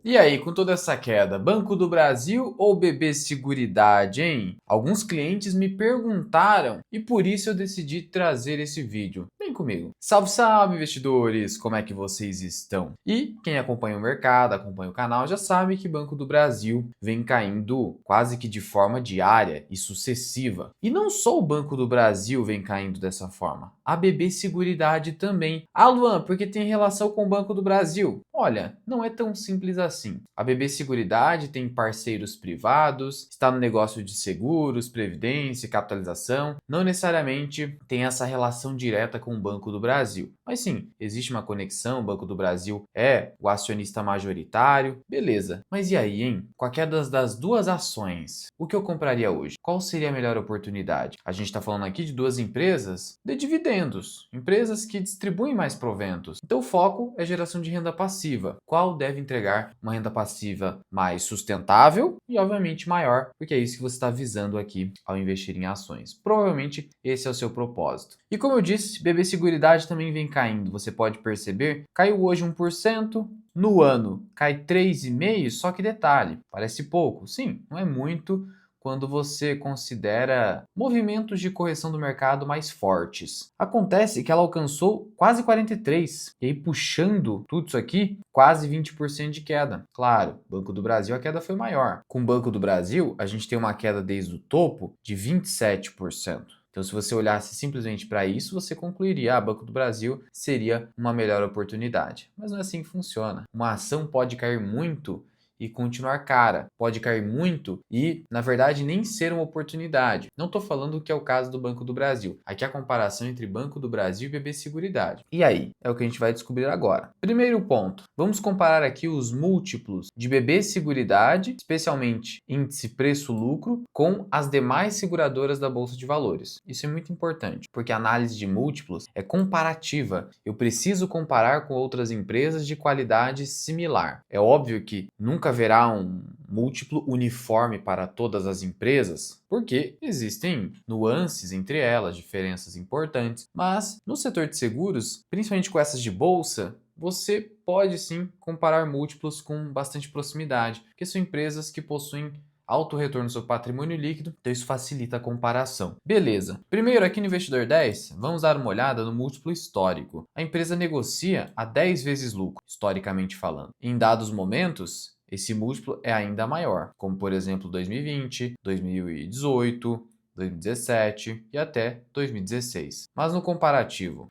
E aí, com toda essa queda, Banco do Brasil ou BB Seguridade, hein? Alguns clientes me perguntaram e por isso eu decidi trazer esse vídeo. Vem comigo. Salve, salve, investidores! Como é que vocês estão? E quem acompanha o mercado, acompanha o canal, já sabe que Banco do Brasil vem caindo quase que de forma diária e sucessiva. E não só o Banco do Brasil vem caindo dessa forma, a BB Seguridade também. Ah, Luan, porque tem relação com o Banco do Brasil? Olha, não é tão simples assim. A BB Seguridade tem parceiros privados, está no negócio de seguros, previdência, capitalização. Não necessariamente tem essa relação direta com o Banco do Brasil. Mas sim, existe uma conexão, o Banco do Brasil é o acionista majoritário. Beleza. Mas e aí, hein? Com a queda das duas ações, o que eu compraria hoje? Qual seria a melhor oportunidade? A gente está falando aqui de duas empresas de dividendos, empresas que distribuem mais proventos. Então o foco é geração de renda passiva. Qual deve entregar uma renda passiva mais sustentável e, obviamente, maior, porque é isso que você está visando aqui ao investir em ações. Provavelmente esse é o seu propósito. E como eu disse, BB Seguridade também vem caindo. Você pode perceber, caiu hoje 1%, no ano cai 3,5%, só que detalhe, parece pouco. Sim, não é muito, quando você considera movimentos de correção do mercado mais fortes. Acontece que ela alcançou quase 43, e aí puxando tudo isso aqui, quase 20% de queda. Claro, Banco do Brasil a queda foi maior. Com o Banco do Brasil, a gente tem uma queda desde o topo de 27%. Então, se você olhasse simplesmente para isso, você concluiria: Banco do Brasil seria uma melhor oportunidade. Mas não é assim que funciona. Uma ação pode cair muito e continuar cara. Pode cair muito e, na verdade, nem ser uma oportunidade. Não estou falando que é o caso do Banco do Brasil. Aqui é a comparação entre Banco do Brasil e BB Seguridade. E aí? É o que a gente vai descobrir agora. Primeiro ponto, vamos comparar aqui os múltiplos de BB Seguridade, especialmente índice preço-lucro, com as demais seguradoras da Bolsa de Valores. Isso é muito importante, porque a análise de múltiplos é comparativa. Eu preciso comparar com outras empresas de qualidade similar. É óbvio que nunca haverá um múltiplo uniforme para todas as empresas, porque existem nuances entre elas, diferenças importantes. Mas no setor de seguros, principalmente com essas de bolsa, você pode sim comparar múltiplos com bastante proximidade, porque são empresas que possuem alto retorno sobre patrimônio líquido, então isso facilita a comparação. Beleza. Primeiro, aqui no Investidor 10, vamos dar uma olhada no múltiplo histórico. A empresa negocia a 10 vezes lucro, historicamente falando. Em dados momentos, esse múltiplo é ainda maior, como por exemplo 2020, 2018, 2017 e até 2016. Mas no comparativo,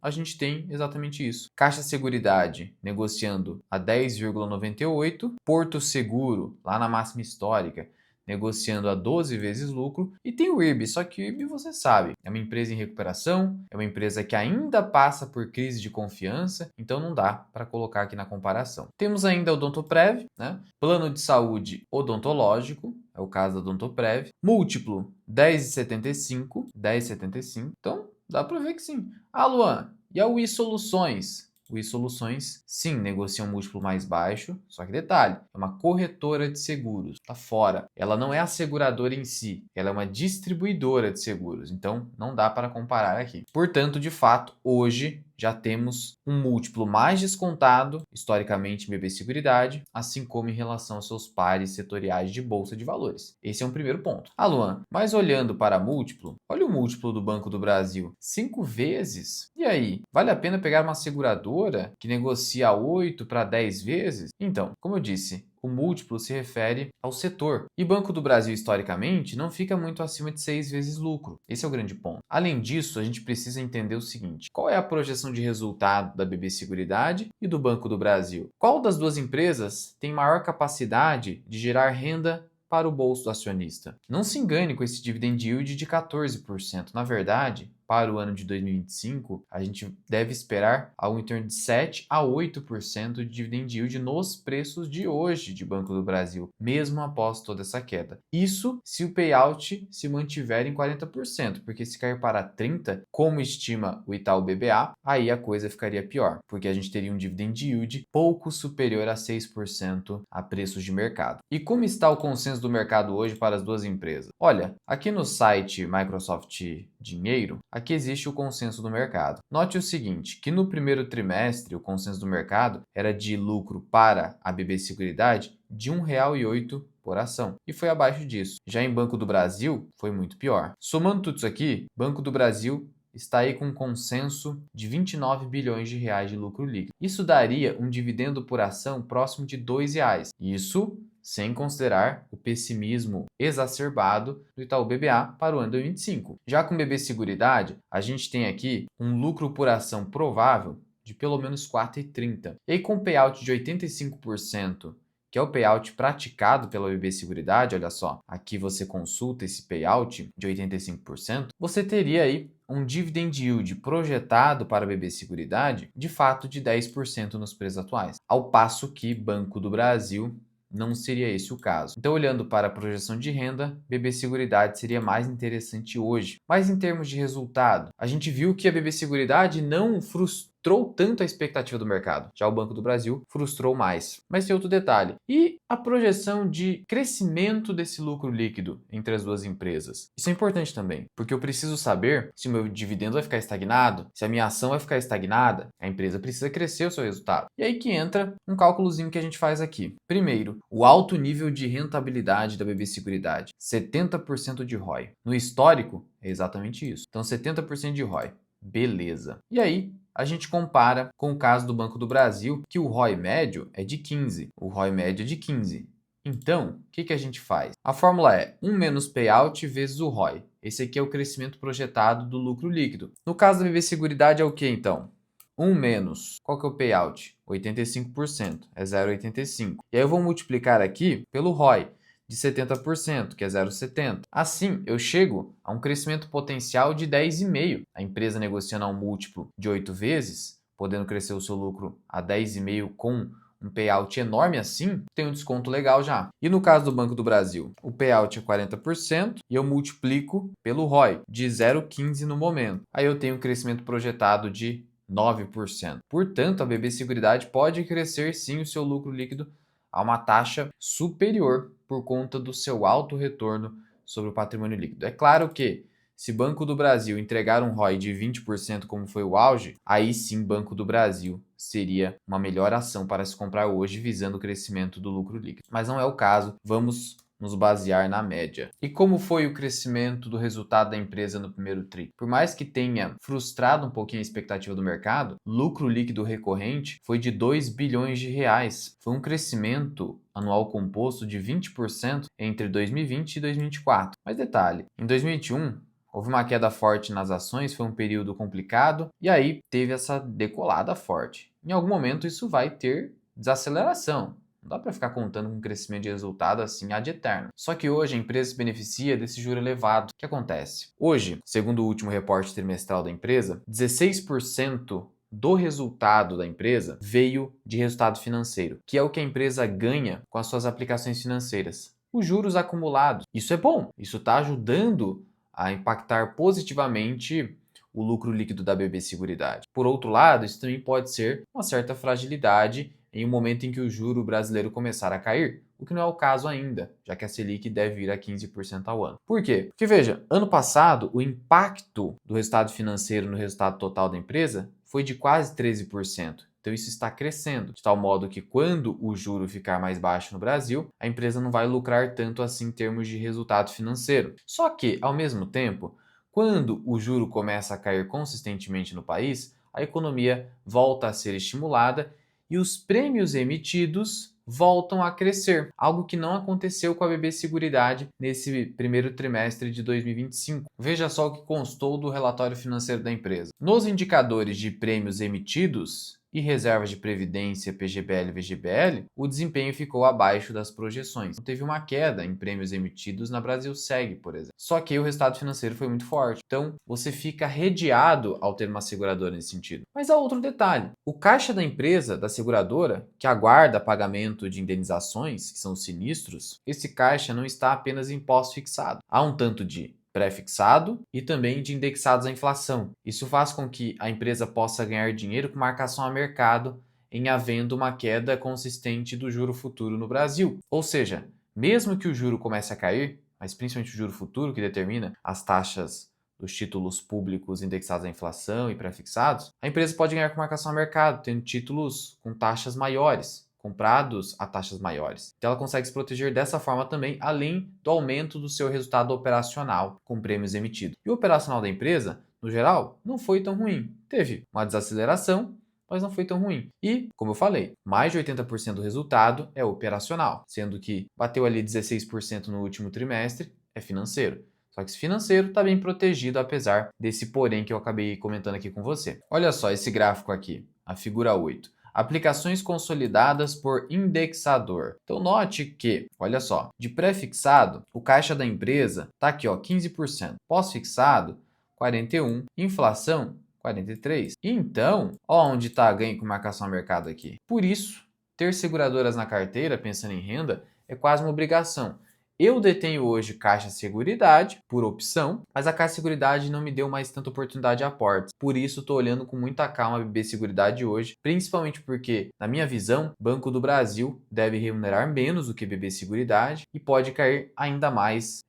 a gente tem exatamente isso. Caixa Seguridade negociando a 10,98, Porto Seguro, lá na máxima histórica, negociando a 12 vezes lucro, e tem o IRB, só que o IRB você sabe, é uma empresa em recuperação, é uma empresa que ainda passa por crise de confiança, então não dá para colocar aqui na comparação. Temos ainda o Odontoprev, né? Plano de saúde odontológico, é o caso da Odontoprev, múltiplo 10,75, 10,75, então dá para ver que sim. Ah, Luan, e a Wi Soluções? O Soluções, sim, negocia um múltiplo mais baixo, só que detalhe, é uma corretora de seguros, tá fora. Ela não é a seguradora em si, ela é uma distribuidora de seguros, então não dá para comparar aqui. Portanto, de fato, hoje já temos um múltiplo mais descontado, historicamente em BB Seguridade, assim como em relação aos seus pares setoriais de bolsa de valores. Esse é um primeiro ponto. Ah, Luan, mas olhando para múltiplo, olha o múltiplo do Banco do Brasil, 5 vezes. E aí, vale a pena pegar uma seguradora que negocia 8 para 10 vezes? Então, como eu disse, o múltiplo se refere ao setor. E Banco do Brasil, historicamente, não fica muito acima de 6 vezes lucro. Esse é o grande ponto. Além disso, a gente precisa entender o seguinte: qual é a projeção de resultado da BB Seguridade e do Banco do Brasil? Qual das duas empresas tem maior capacidade de gerar renda para o bolso do acionista? Não se engane com esse dividend yield de 14%. Na verdade, para o ano de 2025, a gente deve esperar algo em torno de 7 a 8% de dividend yield nos preços de hoje de Banco do Brasil, mesmo após toda essa queda. Isso se o payout se mantiver em 40%, porque se cair para 30%, como estima o Itaú BBA, aí a coisa ficaria pior, porque a gente teria um dividend yield pouco superior a 6% a preços de mercado. E como está o consenso do mercado hoje para as duas empresas? Olha, aqui no site Microsoft Dinheiro, aqui existe o consenso do mercado. Note o seguinte, que no primeiro trimestre o consenso do mercado era de lucro para a BB Seguridade de R$ 1,08 por ação, e foi abaixo disso. Já em Banco do Brasil, foi muito pior. Somando tudo isso aqui, Banco do Brasil está aí com um consenso de 29 bilhões de reais de lucro líquido. Isso daria um dividendo por ação próximo de R$ 2,00. Isso sem considerar o pessimismo exacerbado do Itaú BBA para o ano 2025. Já com o BB Seguridade, a gente tem aqui um lucro por ação provável de pelo menos R$ 4,30. E aí com payout de 85%, que é o payout praticado pela BB Seguridade, olha só, aqui você consulta esse payout de 85%, você teria aí um dividend yield projetado para a BB Seguridade de fato de 10% nos preços atuais, ao passo que Banco do Brasil não seria esse o caso. Então, olhando para a projeção de renda, BB Seguridade seria mais interessante hoje. Mas em termos de resultado, a gente viu que a BB Seguridade não frustrou tanto a expectativa do mercado. Já o Banco do Brasil frustrou mais. Mas tem outro detalhe. E a projeção de crescimento desse lucro líquido entre as duas empresas? Isso é importante também, porque eu preciso saber se o meu dividendo vai ficar estagnado, se a minha ação vai ficar estagnada. A empresa precisa crescer o seu resultado. E aí que entra um cálculozinho que a gente faz aqui. Primeiro, o alto nível de rentabilidade da BB Seguridade, 70% de ROI. No histórico, é exatamente isso. Então, 70% de ROI. Beleza. E aí, a gente compara com o caso do Banco do Brasil, que o ROI médio é de 15. O ROI médio é de 15. Então, o que a gente faz? A fórmula é 1 menos payout vezes o ROI. Esse aqui é o crescimento projetado do lucro líquido. No caso da BB Seguridade é o que então? 1 menos, qual que é o payout? 85%, é 0,85. E aí eu vou multiplicar aqui pelo ROI de 70%, que é 0,70. Assim, eu chego a um crescimento potencial de 10,5. A empresa negociando a um múltiplo de 8 vezes, podendo crescer o seu lucro a 10,5 com um payout enorme assim, tem um desconto legal já. E no caso do Banco do Brasil, o payout é 40% e eu multiplico pelo ROI de 0,15 no momento. Aí eu tenho um crescimento projetado de 9%. Portanto, a BB Seguridade pode crescer sim o seu lucro líquido a uma taxa superior por conta do seu alto retorno sobre o patrimônio líquido. É claro que se Banco do Brasil entregar um ROI de 20% como foi o auge, aí sim Banco do Brasil seria uma melhor ação para se comprar hoje visando o crescimento do lucro líquido. Mas não é o caso, vamos nos basear na média. E como foi o crescimento do resultado da empresa no primeiro tri? Por mais que tenha frustrado um pouquinho a expectativa do mercado, lucro líquido recorrente foi de 2 bilhões de reais. Foi um crescimento anual composto de 20% entre 2020 e 2024. Mas detalhe, em 2021 houve uma queda forte nas ações, foi um período complicado e aí teve essa decolada forte. Em algum momento isso vai ter desaceleração. Não dá para ficar contando com um crescimento de resultado assim ad eterno. Só que hoje a empresa se beneficia desse juro elevado. O que acontece? Hoje, segundo o último reporte trimestral da empresa, 16% do resultado da empresa veio de resultado financeiro, que é o que a empresa ganha com as suas aplicações financeiras. Os juros acumulados. Isso é bom. Isso está ajudando a impactar positivamente o lucro líquido da BB Seguridade. Por outro lado, isso também pode ser uma certa fragilidade em um momento em que o juro brasileiro começar a cair, o que não é o caso ainda, já que a Selic deve ir a 15% ao ano. Por quê? Porque veja, ano passado o impacto do resultado financeiro no resultado total da empresa foi de quase 13%. Então isso está crescendo, de tal modo que quando o juro ficar mais baixo no Brasil, a empresa não vai lucrar tanto assim em termos de resultado financeiro. Só que, ao mesmo tempo, quando o juro começa a cair consistentemente no país, a economia volta a ser estimulada e os prêmios emitidos voltam a crescer, algo que não aconteceu com a BB Seguridade nesse primeiro trimestre de 2025. Veja só o que constou do relatório financeiro da empresa. Nos indicadores de prêmios emitidos e reservas de previdência PGBL e VGBL, o desempenho ficou abaixo das projeções. Teve uma queda em prêmios emitidos na Brasilseg, por exemplo. Só que o resultado financeiro foi muito forte. Então, você fica redeado ao ter uma seguradora nesse sentido. Mas há outro detalhe. O caixa da empresa, da seguradora, que aguarda pagamento de indenizações, que são os sinistros, esse caixa não está apenas em pós-fixado. Há um tanto de pré-fixado e também de indexados à inflação. Isso faz com que a empresa possa ganhar dinheiro com marcação a mercado em havendo uma queda consistente do juro futuro no Brasil. Ou seja, mesmo que o juro comece a cair, mas principalmente o juro futuro que determina as taxas dos títulos públicos indexados à inflação e pré-fixados, a empresa pode ganhar com marcação a mercado, tendo títulos com taxas maiores, comprados a taxas maiores. Então ela consegue se proteger dessa forma também, além do aumento do seu resultado operacional com prêmios emitidos. E o operacional da empresa, no geral, não foi tão ruim. Teve uma desaceleração, mas não foi tão ruim. E, como eu falei, mais de 80% do resultado é operacional, sendo que bateu ali 16% no último trimestre, é financeiro. Só que esse financeiro está bem protegido, apesar desse porém que eu acabei comentando aqui com você. Olha só esse gráfico aqui, a figura 8. Aplicações consolidadas por indexador. Então note que, olha só, de pré-fixado, o caixa da empresa está aqui, ó, 15%. Pós-fixado, 41%. Inflação, 43%. Então, ó onde está ganho com marcação a mercado aqui. Por isso, ter seguradoras na carteira, pensando em renda, é quase uma obrigação. Eu detenho hoje Caixa Seguridade, por opção, mas a Caixa Seguridade não me deu mais tanta oportunidade de aportes. Por isso, estou olhando com muita calma a BB Seguridade hoje, principalmente porque, na minha visão, Banco do Brasil deve remunerar menos do que BB Seguridade e pode cair ainda mais,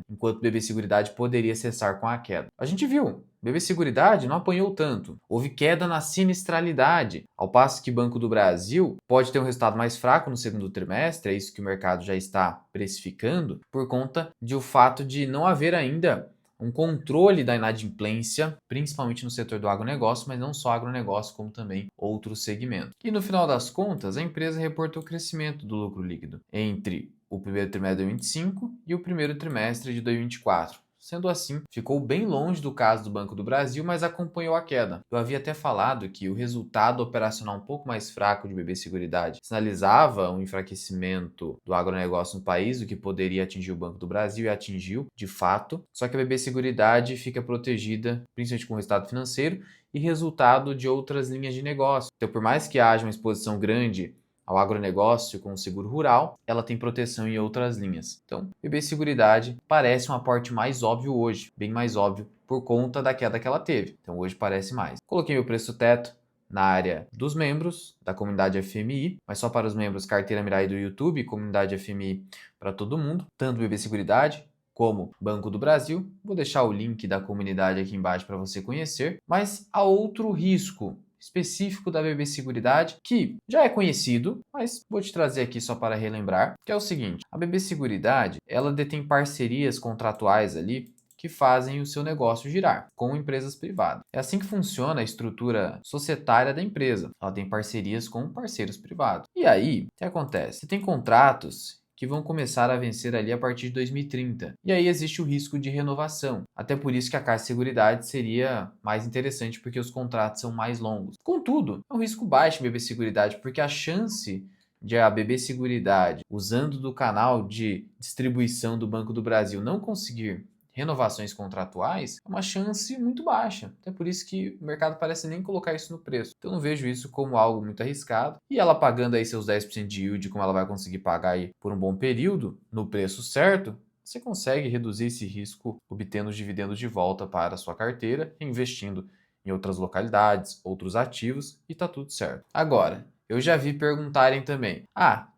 enquanto BB Seguridade poderia cessar com a queda. A gente viu. BB Seguridade não apanhou tanto. Houve queda na sinistralidade, ao passo que Banco do Brasil pode ter um resultado mais fraco no segundo trimestre, é isso que o mercado já está precificando, por conta do fato de não haver ainda um controle da inadimplência, principalmente no setor do agronegócio, mas não só agronegócio, como também outros segmentos. E no final das contas, a empresa reportou crescimento do lucro líquido entre o primeiro trimestre de 2025 e o primeiro trimestre de 2024. Sendo assim, ficou bem longe do caso do Banco do Brasil, mas acompanhou a queda. Eu havia até falado que o resultado operacional um pouco mais fraco de BB Seguridade sinalizava um enfraquecimento do agronegócio no país, o que poderia atingir o Banco do Brasil, e atingiu, de fato. Só que a BB Seguridade fica protegida, principalmente com o resultado financeiro e resultado de outras linhas de negócio. Então, por mais que haja uma exposição grande ao agronegócio com o seguro rural, ela tem proteção em outras linhas. Então, BB Seguridade parece um aporte mais óbvio hoje, bem mais óbvio por conta da queda que ela teve. Então, hoje parece mais. Coloquei meu preço teto na área dos membros da comunidade FMI, mas só para os membros Carteira Mirai do YouTube, comunidade FMI para todo mundo, tanto BB Seguridade como Banco do Brasil. Vou deixar o link da comunidade aqui embaixo para você conhecer, mas há outro risco específico da BB Seguridade, que já é conhecido, mas vou te trazer aqui só para relembrar, que é o seguinte: a BB Seguridade, ela detém parcerias contratuais ali que fazem o seu negócio girar com empresas privadas. É assim que funciona a estrutura societária da empresa. Ela tem parcerias com parceiros privados. E aí, o que acontece? Você tem contratos que vão começar a vencer ali a partir de 2030. E aí existe o risco de renovação. Até por isso que a Caixa Seguridade seria mais interessante, porque os contratos são mais longos. Contudo, é um risco baixo em BB Seguridade, porque a chance de a BB Seguridade, usando do canal de distribuição do Banco do Brasil, não conseguir renovações contratuais é uma chance muito baixa. Até por isso que o mercado parece nem colocar isso no preço. Então eu não vejo isso como algo muito arriscado. E ela pagando aí seus 10% de yield, como ela vai conseguir pagar aí por um bom período, no preço certo, você consegue reduzir esse risco obtendo os dividendos de volta para a sua carteira, investindo em outras localidades, outros ativos, e tá tudo certo. Agora, eu já vi perguntarem também: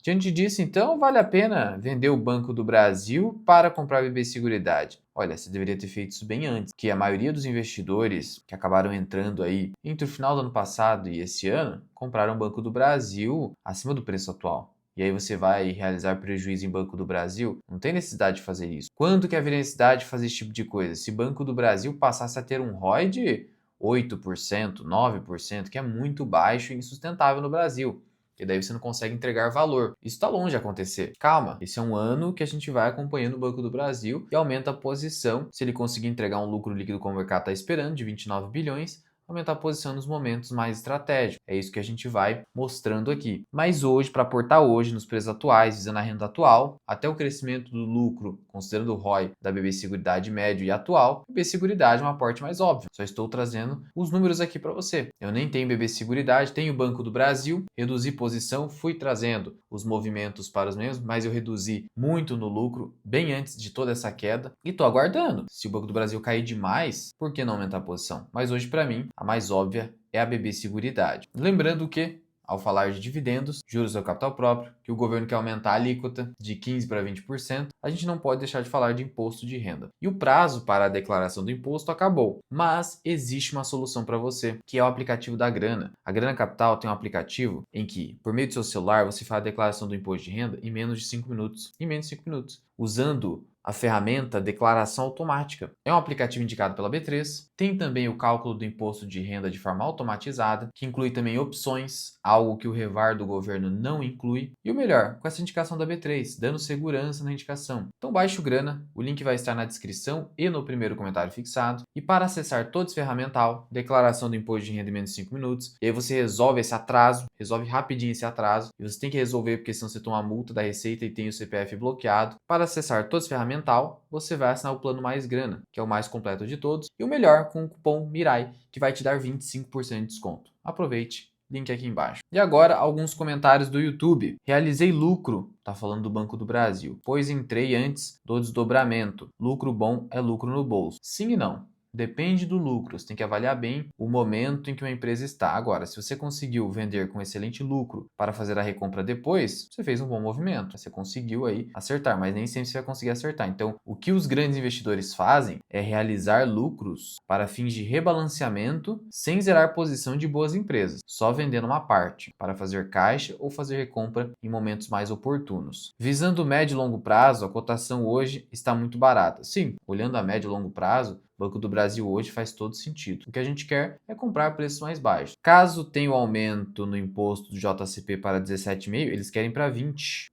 diante disso, então, vale a pena vender o Banco do Brasil para comprar a BB Seguridade? Olha, você deveria ter feito isso bem antes, que a maioria dos investidores que acabaram entrando aí entre o final do ano passado e esse ano, compraram o Banco do Brasil acima do preço atual. E aí você vai realizar prejuízo em Banco do Brasil? Não tem necessidade de fazer isso. Quando que haveria necessidade de fazer esse tipo de coisa? Se Banco do Brasil passasse a ter um ROI de 8%, 9%, que é muito baixo e insustentável no Brasil. E daí você não consegue entregar valor. Isso está longe de acontecer. Calma, esse é um ano que a gente vai acompanhando o Banco do Brasil e aumenta a posição. Se ele conseguir entregar um lucro líquido como o mercado está esperando, de 29 bilhões, aumentar a posição nos momentos mais estratégicos. É isso que a gente vai mostrando aqui. Mas hoje, para aportar hoje nos preços atuais, visando a renda atual, até o crescimento do lucro, considerando o ROI da BB Seguridade médio e atual, BB Seguridade é um aporte mais óbvio. Só estou trazendo os números aqui para você. Eu nem tenho BB Seguridade, tenho o Banco do Brasil, reduzi posição, fui trazendo os movimentos para os membros, mas eu reduzi muito no lucro bem antes de toda essa queda e estou aguardando. Se o Banco do Brasil cair demais, por que não aumentar a posição? Mas hoje, para mim, a mais óbvia é a BB Seguridade. Lembrando que ao falar de dividendos, juros ao capital próprio, que o governo quer aumentar a alíquota de 15% para 20%, a gente não pode deixar de falar de imposto de renda. E o prazo para a declaração do imposto acabou, mas existe uma solução para você, que é o aplicativo da Grana. A Grana Capital tem um aplicativo em que, por meio do seu celular, você faz a declaração do imposto de renda em menos de 5 minutos. Em menos de 5 minutos. Usando a ferramenta Declaração Automática. É um aplicativo indicado pela B3, tem também o cálculo do imposto de renda de forma automatizada, que inclui também opções, algo que o Revar do governo não inclui, e o melhor, com essa indicação da B3, dando segurança na indicação. Então baixe o Grana, o link vai estar na descrição e no primeiro comentário fixado, e para acessar todo esse ferramental, declaração do imposto de renda em menos de 5 minutos, e aí você resolve esse atraso, resolve rapidinho esse atraso, e você tem que resolver porque senão você toma uma multa da Receita e tem o CPF bloqueado. Para acessar todos os ferramentais, você vai assinar o plano Mais Grana, que é o mais completo de todos, e o melhor com o cupom MIRAI, que vai te dar 25% de desconto. Aproveite, link aqui embaixo. E agora, alguns comentários do YouTube. Realizei lucro, tá falando do Banco do Brasil, pois entrei antes do desdobramento. Lucro bom é lucro no bolso. Sim e não. Depende do lucro, você tem que avaliar bem o momento em que uma empresa está. Agora, se você conseguiu vender com excelente lucro para fazer a recompra depois, você fez um bom movimento. Você conseguiu aí acertar, mas nem sempre você vai conseguir acertar. Então, o que os grandes investidores fazem é realizar lucros para fins de rebalanceamento sem zerar posição de boas empresas, só vendendo uma parte para fazer caixa ou fazer recompra em momentos mais oportunos. Visando o médio e longo prazo, a cotação hoje está muito barata. Sim, olhando a médio e longo prazo, Banco do Brasil hoje faz todo sentido. O que a gente quer é comprar preços mais baixos. Caso tenha o aumento no imposto do JCP para 17,5, eles querem para 20,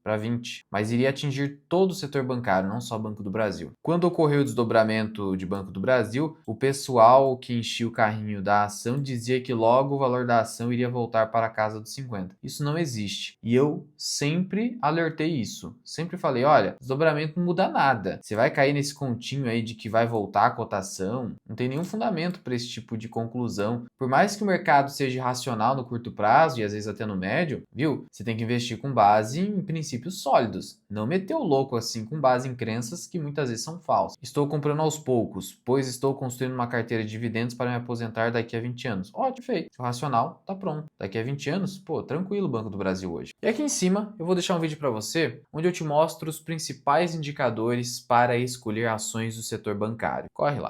mas iria atingir todo o setor bancário, não só o Banco do Brasil. Quando ocorreu o desdobramento de Banco do Brasil, o pessoal que enchia o carrinho da ação dizia que logo o valor da ação iria voltar para a casa dos 50. Isso não existe. E eu sempre alertei isso. Sempre falei, olha, desdobramento não muda nada. Você vai cair nesse continho aí de que vai voltar a cotação, não tem nenhum fundamento para esse tipo de conclusão. Por mais que o mercado seja racional no curto prazo e às vezes até no médio, viu? Você tem que investir com base em princípios sólidos. Não meter o louco assim com base em crenças que muitas vezes são falsas. Estou comprando aos poucos, pois estou construindo uma carteira de dividendos para me aposentar daqui a 20 anos. Ótimo, feito. O racional tá pronto. Daqui a 20 anos, pô, tranquilo o Banco do Brasil hoje. E aqui em cima eu vou deixar um vídeo para você onde eu te mostro os principais indicadores para escolher ações do setor bancário. Corre lá.